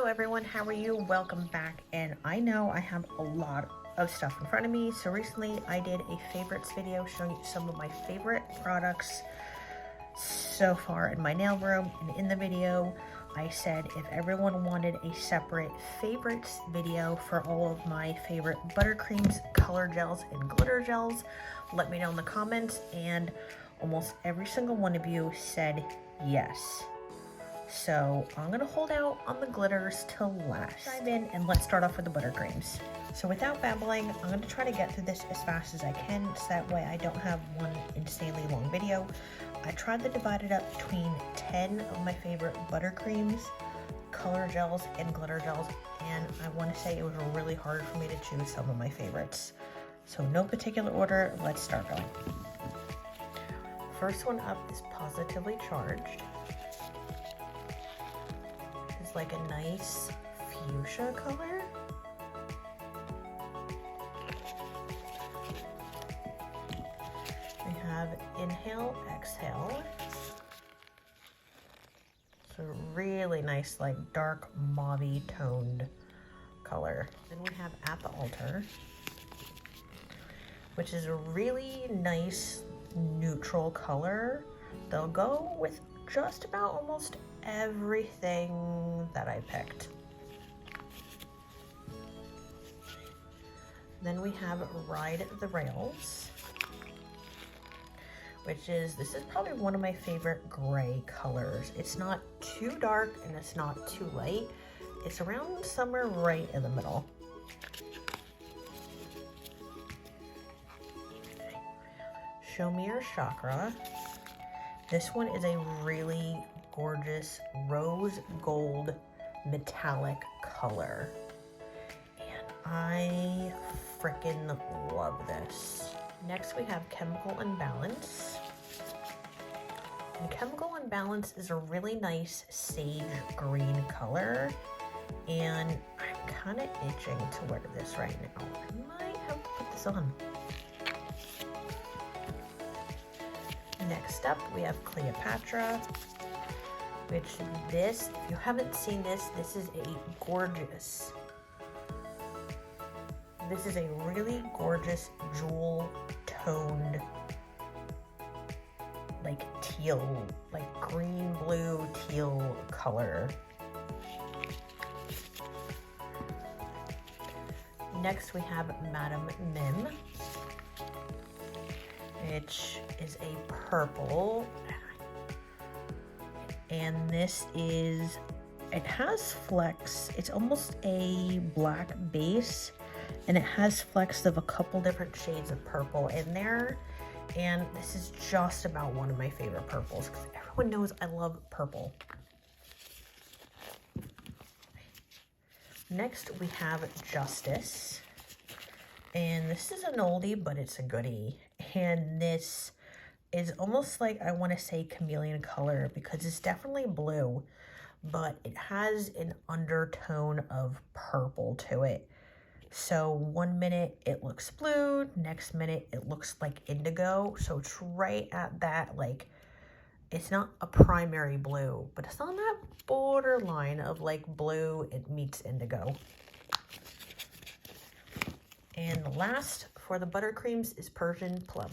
Hello everyone, how are you? Welcome back. And I know I have a lot of stuff in front of me, so recently I did a favorites video showing you some of my favorite products so far in my nail room. And in the video I said if everyone wanted a separate favorites video for all of my favorite buttercreams, color gels, and glitter gels, let me know in the comments, and almost every single one of you said yes. So I'm gonna hold out on the glitters till last. Dive in and let's start off with the buttercreams. So without babbling, I'm gonna try to get through this as fast as I can, so that way I don't have one insanely long video. I tried to divide it up between 10 of my favorite buttercreams, color gels, and glitter gels, and I want to say it was really hard for me to choose some of my favorites. So no particular order, let's start going. First one up is Positively Charged. It's like a nice fuchsia color. We have Inhale, Exhale. It's a really nice, like dark mauve-y toned color. Then we have At the Altar, which is a really nice neutral color. They'll go with just about almost everything that I picked. Then we have Ride the Rails, which is, this is probably one of my favorite gray colors. It's not too dark and it's not too light. It's around somewhere right in the middle. Show Me Your Chakra. This one is a really gorgeous rose gold metallic color. And I freaking love this. Next we have Chemical Imbalance. And Chemical Imbalance is a really nice sage green color. And I'm kind of itching to wear this right now. I might have to put this on. Next up, we have Cleopatra, which this, if you haven't seen this, this is a gorgeous, this is a really gorgeous jewel toned, like teal, like green, blue, teal color. Next, we have Madame Mim, which is a purple, and this is, it has flecks. It's almost a black base, and it has flecks of a couple different shades of purple in there, and this is just about one of my favorite purples because everyone knows I love purple. Next we have Justice, and this is an oldie but it's a goodie. And this is almost like, I want to say chameleon color because it's definitely blue, but it has an undertone of purple to it. So one minute it looks blue, next minute it looks like indigo. So it's right at that, like, it's not a primary blue, but it's on that borderline of like blue, it meets indigo. And the last for the buttercreams is Persian Plum.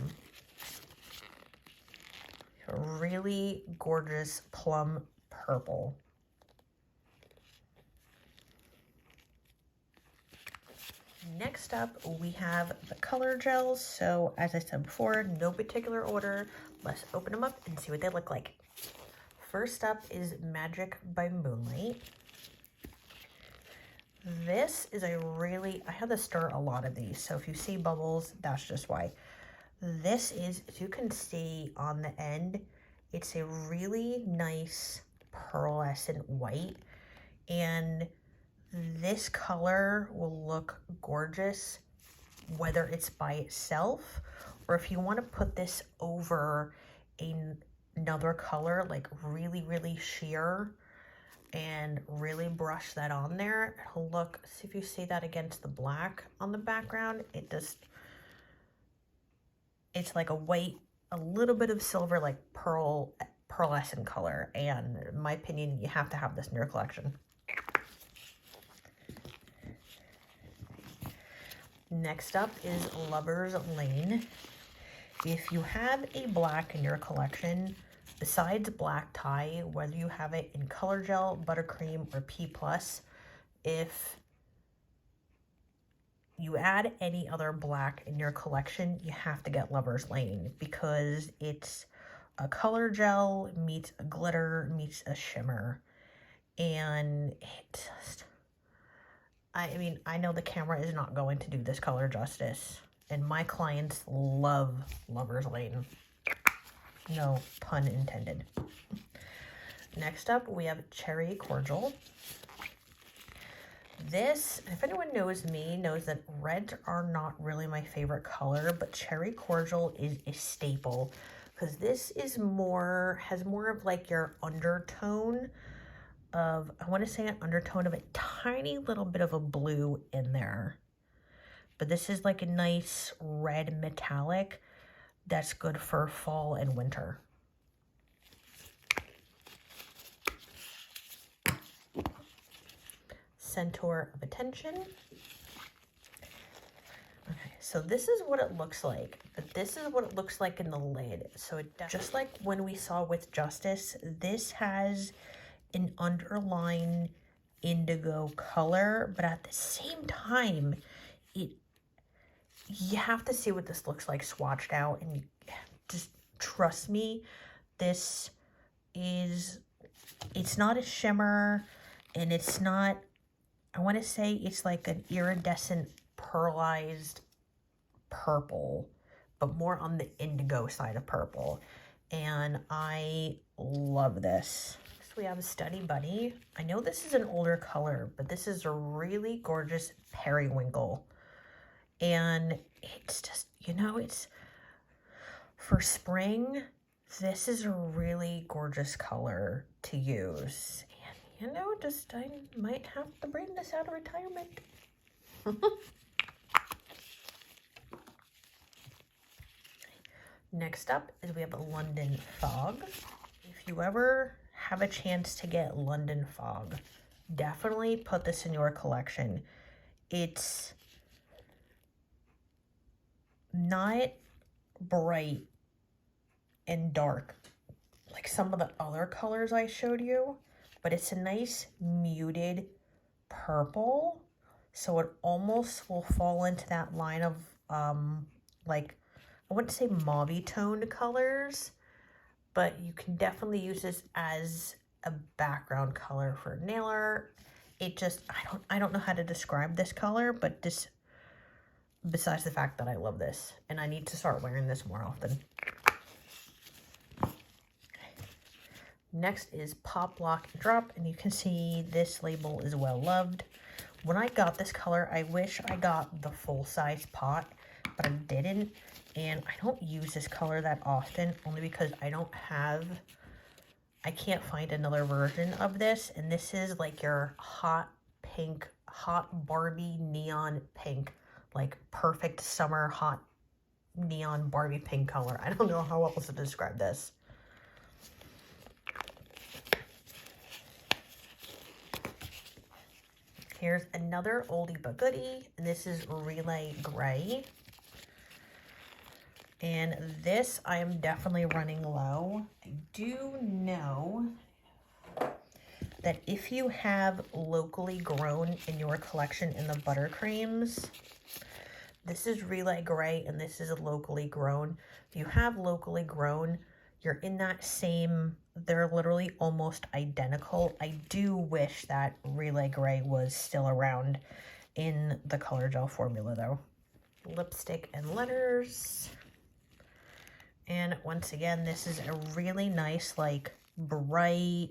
A really gorgeous plum purple. Next up, we have the color gels. So as I said before, no particular order. Let's open them up and see what they look like. First up is Magic by Moonlight. This is a really, I had to stir a lot of these, so if you see bubbles, that's just why. This is, as you can see on the end, it's a really nice pearlescent white, and this color will look gorgeous whether it's by itself or if you want to put this over another color, like really, really sheer, and really brush that on there. It'll look, see if you see that against the black on the background, it just, it's like a white, a little bit of silver, like pearlescent color, and in my opinion, you have to have this in your collection. Next up is Lover's Lane. If you have a black in your collection, besides black tie, whether you have it in color gel, buttercream, or P+, if you add any other black in your collection, you have to get Lover's Lane because it's a color gel meets a glitter meets a shimmer. And it just, I mean, I know the camera is not going to do this color justice, and my clients love Lover's Lane. No pun intended. Next up, we have Cherry Cordial. This, if anyone knows me, knows that reds are not really my favorite color, but Cherry Cordial is a staple because this is more, has more of like your undertone of, I want to say an undertone of a tiny little bit of a blue in there. But this is like a nice red metallic that's good for fall and winter. Centaur of Attention. Okay, so this is what it looks like, but this is what it looks like in the lid. So it, just like when we saw with Justice, this has an underlying indigo color, but at the same time, you have to see what this looks like swatched out, and just trust me, this is, it's not a shimmer, and it's not, I want to say it's like an iridescent pearlized purple, but more on the indigo side of purple, and I love this. We have a Study Bunny. I know this is an older color, but this is a really gorgeous periwinkle. And it's just, you know, it's for spring, this is a really gorgeous color to use. And, you know, just, I might have to bring this out of retirement. Next up is we have a London Fog. If you ever have a chance to get London Fog, definitely put this in your collection. It's not bright and dark like some of the other colors I showed you, but it's a nice muted purple, so it almost will fall into that line of like, I wouldn't say mauve toned colors, but you can definitely use this as a background color for nail art. It just, I don't know how to describe this color, but this, besides the fact that I love this, and I need to start wearing this more often. Next is Pop, Lock, and Drop, and you can see this label is well loved. When I got this color, I wish I got the full-size pot, but I didn't. And I don't use this color that often, only because I can't find another version of this. And this is like your hot pink, hot Barbie neon pink, like perfect summer hot neon Barbie pink color. I don't know how else to describe this. Here's another oldie but goodie, and this is Relay Gray. And this, I am definitely running low. I do know that if you have locally grown in your collection in the buttercreams, this is Relay Gray and this is locally grown. If you have locally grown, you're in that same, they're literally almost identical. I do wish that Relay Gray was still around in the color gel formula though. Lipstick and letters. And once again, this is a really nice, like, bright,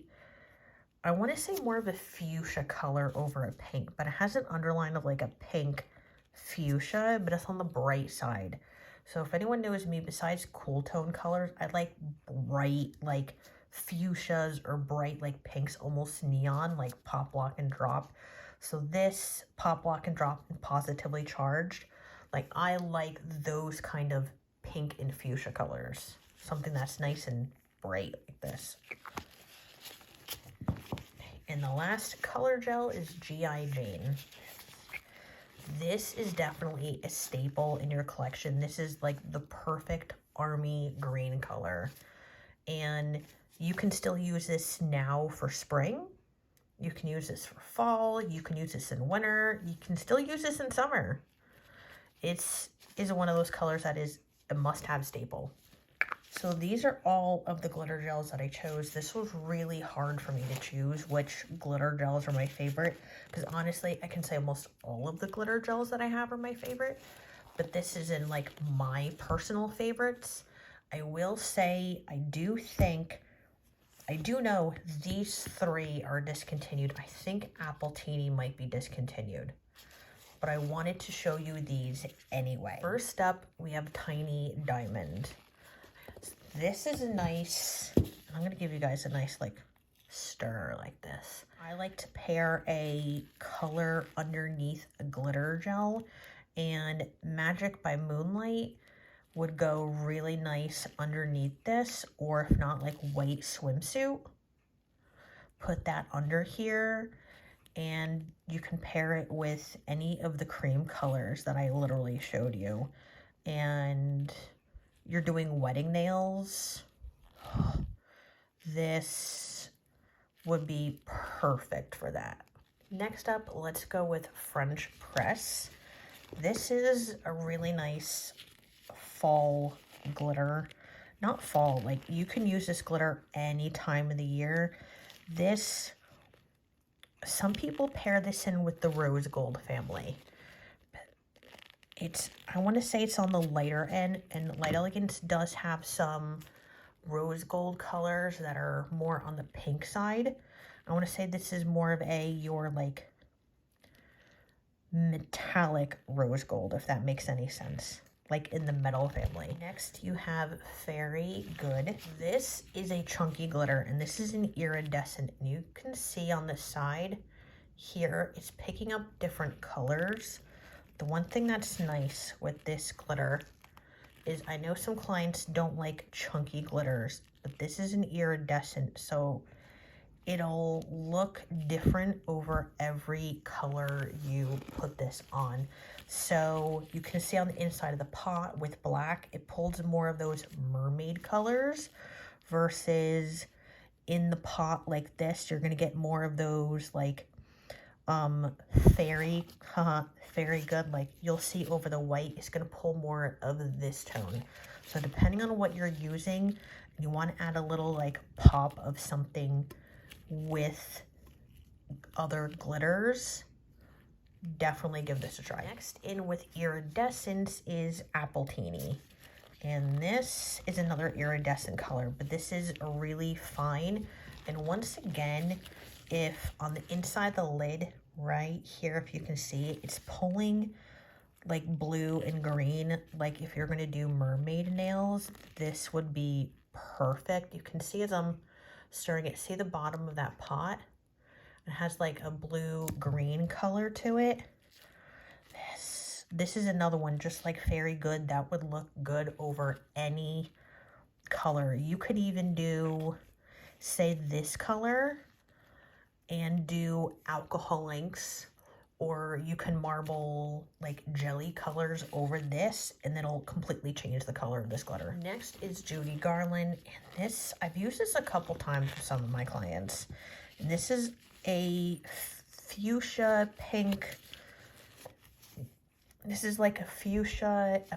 I want to say more of a fuchsia color over a pink, but it has an underline of like a pink fuchsia, but it's on the bright side. So if anyone knows me, besides cool tone colors, I like bright, like fuchsias or bright, like pinks, almost neon, like Pop, Lock, and Drop. So this Pop, Lock, and Drop and Positively Charged, like I like those kind of pink and fuchsia colors. Something that's nice and bright like this. And the last color gel is G.I. Jane. This is definitely a staple in your collection. This is like the perfect army green color. And you can still use this now for spring. You can use this for fall. You can use this in winter. You can still use this in summer. It's one of those colors that is a must-have staple. So these are all of the glitter gels that I chose. This was really hard for me to choose which glitter gels are my favorite, because honestly, I can say almost all of the glitter gels that I have are my favorite, but this is in like my personal favorites. I will say, I do know these three are discontinued. I think Apple Teeny might be discontinued, but I wanted to show you these anyway. First up, we have Tiny Diamond. This is a nice, I'm going to give you guys a nice like stir like this. I like to pair a color underneath a glitter gel, and Magic by Moonlight would go really nice underneath this, or if not, like white swimsuit. Put that under here, and you can pair it with any of the cream colors that I literally showed you. And you're doing wedding nails, this would be perfect for that. Next up, let's go with French Press. This is a really nice fall glitter. Not fall, like you can use this glitter any time of the year. This, some people pair this in with the rose gold family. I want to say it's on the lighter end, and Light Elegance does have some rose gold colors that are more on the pink side. I want to say this is more of your like metallic rose gold, if that makes any sense, like in the metal family. Next, you have Fairy Good. This is a chunky glitter, and this is an iridescent, and you can see on the side here, it's picking up different colors. The one thing that's nice with this glitter is I know some clients don't like chunky glitters, but this is an iridescent, so it'll look different over every color you put this on. So you can see on the inside of the pot with black, it pulls more of those mermaid colors, versus in the pot like this, you're going to get more of those like fairy good, like you'll see over the white, it's going to pull more of this tone. So depending on what you're using, you want to add a little like pop of something with other glitters, definitely give this a try. Next in with iridescence is Apple Teeny, and this is another iridescent color, but this is really fine. And once again, if on the inside of the lid right here, if you can see, it's pulling like blue and green. Like if you're going to do mermaid nails, this would be perfect. You can see as I'm stirring it, see the bottom of that pot? It has like a blue green color to it. This is another one, just like Fairy Good, that would look good over any color. You could even do, say, this color and do alcohol inks, or you can marble like jelly colors over this, and then it'll completely change the color of this glitter. Next is Judy Garland, and this, I've used this a couple times for some of my clients. And this is a fuchsia pink. This is like a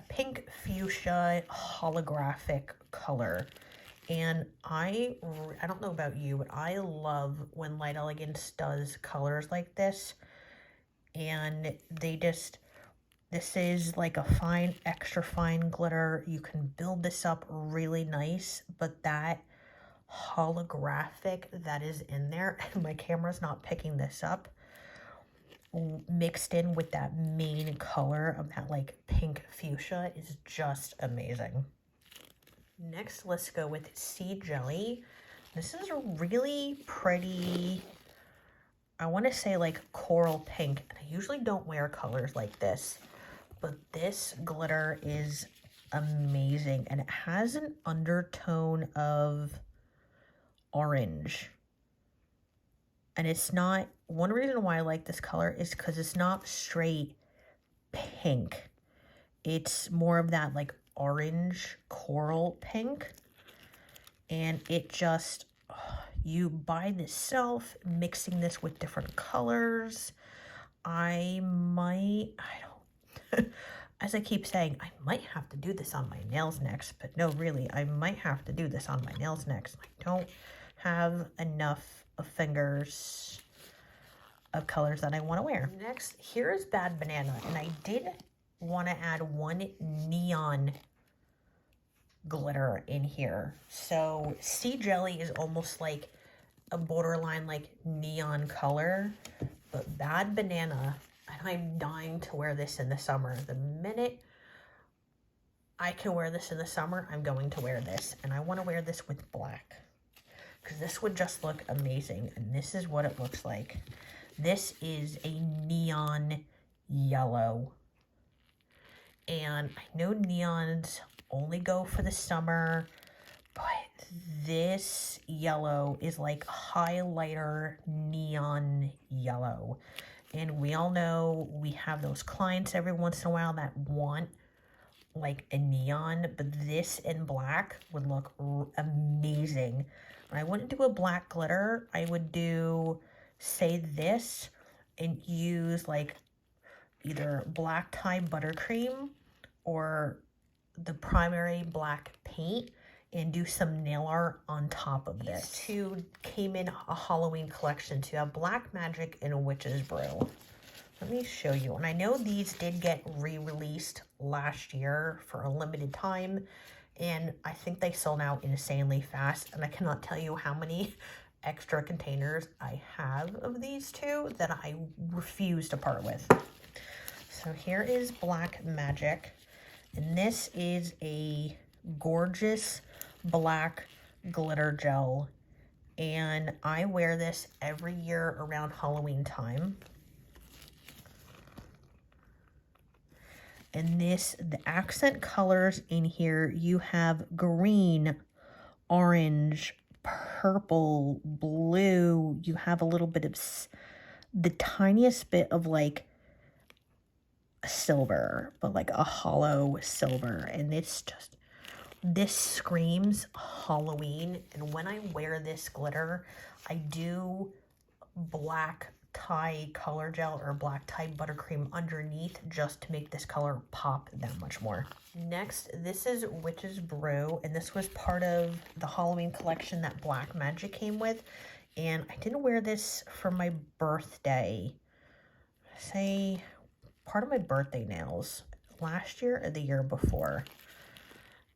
pink fuchsia holographic color. And I don't know about you, but I love when Light Elegance does colors like this. And this is like a fine, extra fine glitter. You can build this up really nice, but that holographic that is in there, and my camera's not picking this up, mixed in with that main color of that like pink fuchsia is just amazing. Next, let's go with Sea Jelly. This is a really pretty, I want to say like coral pink, and I usually don't wear colors like this, but this glitter is amazing, and it has an undertone of orange. And it's not, one reason why I like this color is because it's not straight pink. It's more of that like orange coral pink. And it just, you buy this self, mixing this with different colors. I don't, as I keep saying, I might have to do this on my nails next, but no, really, I might have to do this on my nails next. I don't have enough of fingers of colors that I want to wear. Next, here is Bad Banana, and I did want to add one neon glitter in here. So Sea Jelly is almost like a borderline like neon color, but Bad Banana, and I'm dying to wear this in the summer. The minute I can wear this in the summer, I'm going to wear this, and I want to wear this with black because this would just look amazing. And this is what it looks like. This is a neon yellow, and I know neons only go for the summer, but this yellow is like highlighter neon yellow. And we all know we have those clients every once in a while that want like a neon, but this in black would look amazing. I wouldn't do a black glitter. I would do, say, this and use like either black tie buttercream or the primary black paint and do some nail art on top of this. These two came in a Halloween collection too. A Black Magic and a Witch's Brew. Let me show you. And I know these did get re-released last year for a limited time, and I think they sold out insanely fast, and I cannot tell you how many extra containers I have of these two that I refuse to part with. So here is Black Magic, and this is a gorgeous black glitter gel, and I wear this every year around Halloween time. And this, the accent colors in here, you have green, orange, purple, blue. You have a little bit of the tiniest bit of like silver, but like a hollow silver. And it's just, this screams Halloween. And when I wear this glitter, I do black tie color gel or black tie buttercream underneath just to make this color pop that much more. Next, this is Witch's Brew, and this was part of the Halloween collection that Black Magic came with, and I didn't wear this for my birthday, say part of my birthday nails last year or the year before.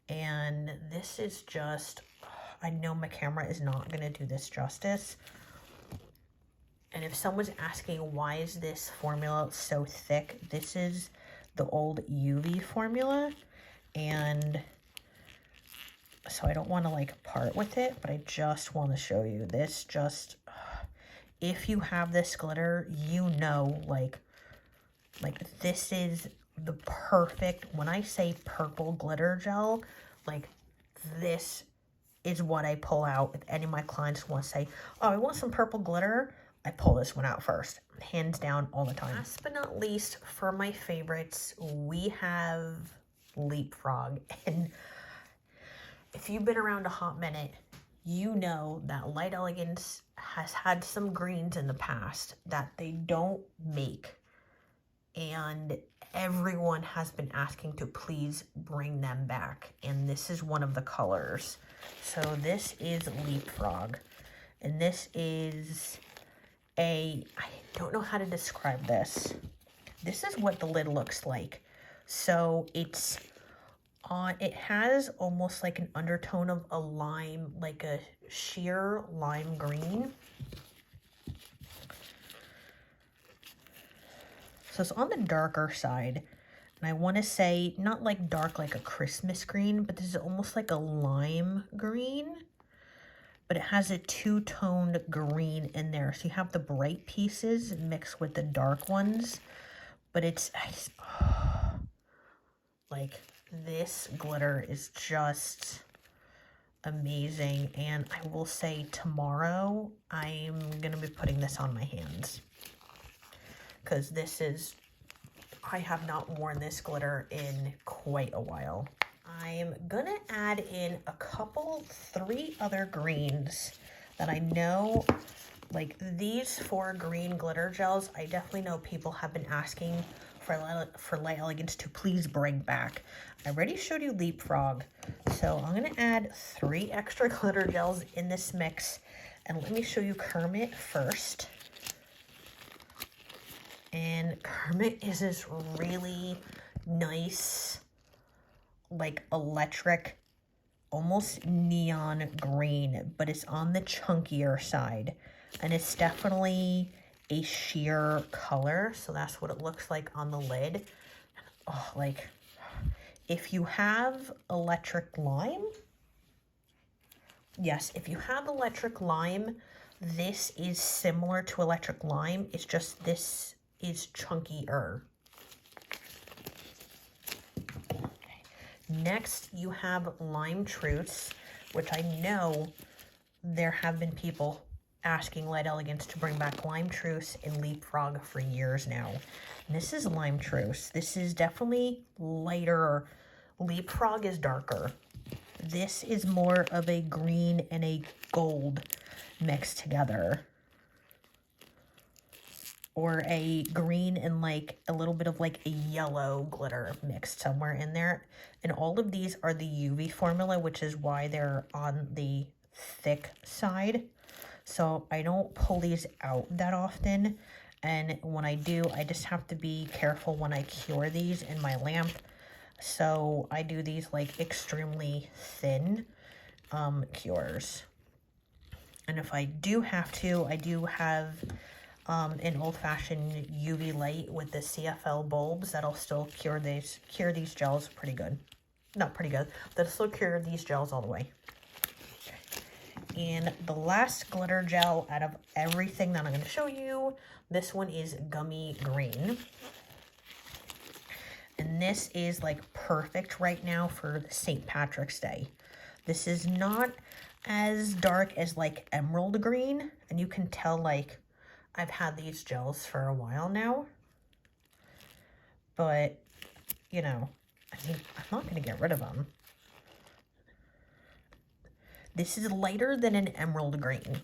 And this is just, I know my camera is not going to do this justice. And if someone's asking why is this formula so thick, this is the old UV formula, and so I don't want to like part with it, but I just want to show you this. Just if you have this glitter, you know, like this is the perfect, when I say purple glitter gel, like this is what I pull out. If any of my clients want to say, oh, I want some purple glitter, I pull this one out first, hands down, all the time. Last but not least, for my favorites, we have LeapFrog. And if you've been around a hot minute, you know that Light Elegance has had some greens in the past that they don't make. And everyone has been asking to please bring them back. And this is one of the colors. So this is LeapFrog. And this is I don't know how to describe this. This is what the lid looks like. So it's on, it has almost like an undertone of a lime, like a sheer lime green. So it's on the darker side. And I want to say, not like dark like a Christmas green, but this is almost like a lime green. But it has a two-toned green in there. So you have the bright pieces mixed with the dark ones. But it's like, this glitter is just amazing. And I will say tomorrow, I'm going to be putting this on my hands. Because this is, I have not worn this glitter in quite a while. I'm gonna add in a couple, 3 other greens that I know, like these 4 green glitter gels, I definitely know people have been asking for Light Elegance to please bring back. I already showed you LeapFrog, so I'm gonna add 3 extra glitter gels in this mix, and let me show you Kermit first. And Kermit is this really nice, like electric, almost neon green, but it's on the chunkier side, and it's definitely a sheer color, so that's what it looks like on the lid. Oh, like, if you have electric lime, yes, if you have electric lime, this is similar to electric lime, it's just this is chunkier. Next, you have Lime Truths, which I know there have been people asking Light Elegance to bring back Lime Truths and LeapFrog for years now. And this is Lime Truths. This is definitely lighter. LeapFrog is darker. This is more of a green and a gold mixed together. Or a green and like a little bit of like a yellow glitter mixed somewhere in there. And all of these are the UV formula, which is why they're on the thick side. So I don't pull these out that often. And when I do, I just have to be careful when I cure these in my lamp. So I do these like extremely thin cures. And if I do have to, I do have an old-fashioned UV light with the CFL bulbs that'll still cure these gels pretty good. Not pretty good. That'll still cure these gels all the way. And the last glitter gel out of everything that I'm going to show you, this one is Gummy Green. And this is like perfect right now for St. Patrick's Day. This is not as dark as like emerald green, and you can tell like I've had these gels for a while now, but you know, I mean, I'm not going to get rid of them. This is lighter than an emerald green,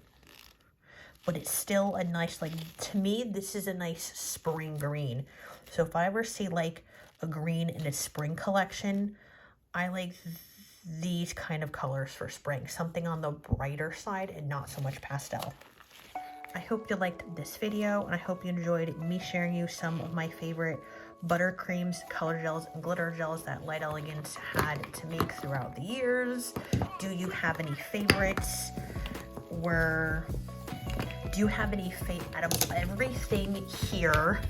but it's still a nice, like, to me, this is a nice spring green. So if I ever see like a green in a spring collection, I like these kind of colors for spring, something on the brighter side and not so much pastel. I hope you liked this video, and I hope you enjoyed me sharing you some of my favorite buttercreams, color gels, and glitter gels that Light Elegance had to make throughout the years. Do you have any favorites? Do you have any out of everything here,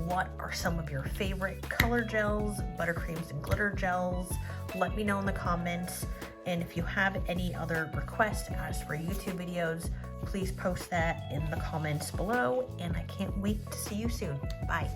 what are some of your favorite color gels, buttercreams, and glitter gels? Let me know in the comments. And if you have any other requests as for YouTube videos, please post that in the comments below. And I can't wait to see you soon. Bye.